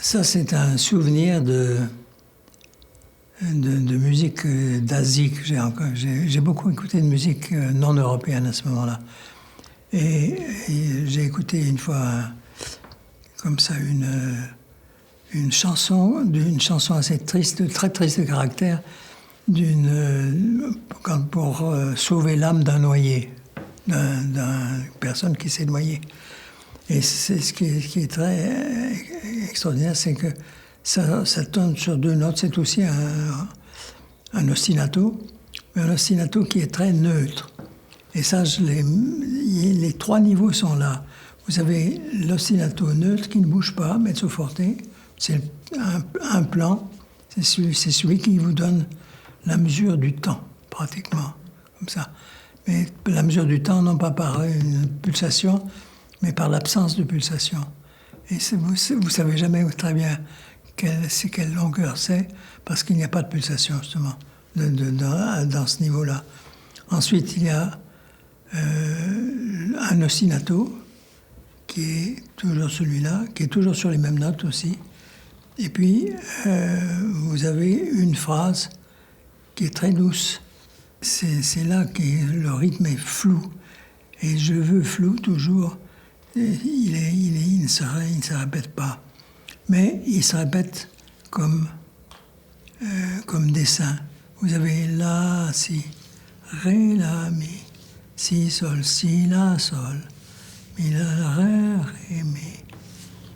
Ça, c'est un souvenir de musique d'Asie que j'ai beaucoup écouté de musique non européenne à ce moment-là. Et j'ai écouté une fois, comme ça, une chanson assez triste, très triste de caractère, pour sauver l'âme d'un noyé, d'une personne qui s'est noyée. Et c'est ce qui est très extraordinaire, c'est que ça tourne sur deux notes. C'est aussi un ostinato, mais un ostinato qui est très neutre. Et ça, les trois niveaux sont là. Vous avez l'ostinato neutre qui ne bouge pas, mezzo forte. C'est un plan. C'est celui qui vous donne la mesure du temps, pratiquement, comme ça. Mais la mesure du temps, non pas par une pulsation, mais par l'absence de pulsation. Et vous savez jamais très bien quelle longueur c'est, parce qu'il n'y a pas de pulsation, justement, dans ce niveau-là. Ensuite, il y a un ostinato, qui est toujours celui-là, qui est toujours sur les mêmes notes aussi. Et puis, vous avez une phrase qui est très douce. C'est là que le rythme est flou. Et je veux flou toujours. Il ne se répète pas. Mais il se répète comme dessin. Vous avez la, si, ré, la, mi, si, la, sol, mi, la, ré, mi,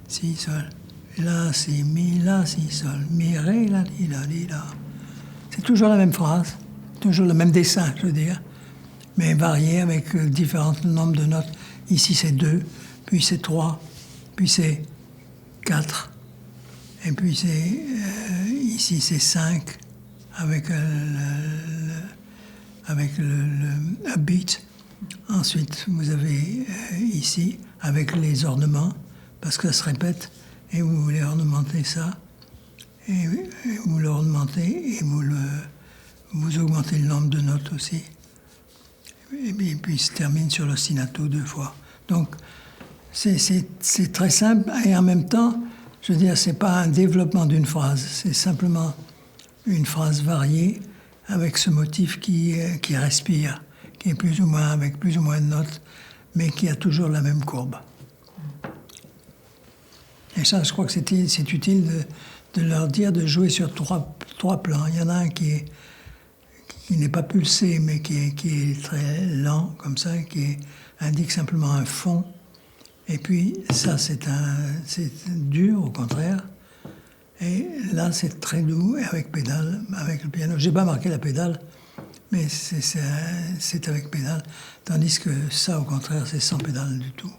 si, sol, la, si, sol, mi, ré, la, li, la. C'est toujours la même phrase, toujours le même dessin, je veux dire, mais varié avec différents nombres de notes. Ici, c'est 2, puis c'est 3, puis c'est 4, et puis ici, c'est 5, avec un beat. Ensuite, vous avez ici, avec les ornements, parce que ça se répète, et vous voulez ornementer ça, et vous l'ornementez, et vous augmentez le nombre de notes aussi. Et puis, il se termine sur l'ostinato 2 fois. Donc, c'est très simple, et en même temps, je veux dire, c'est pas un développement d'une phrase, c'est simplement une phrase variée, avec ce motif qui respire, qui est plus ou moins avec plus ou moins de notes, mais qui a toujours la même courbe. Et ça, je crois que c'est utile de leur dire de jouer sur trois plans. Il y en a un qui n'est pas pulsé, mais qui est très lent, comme ça, qui indique simplement un fond. Et puis, ça, c'est dur, au contraire. Et là, c'est très doux, et avec pédale, avec le piano. Je n'ai pas marqué la pédale, mais c'est avec pédale. Tandis que ça, au contraire, c'est sans pédale du tout.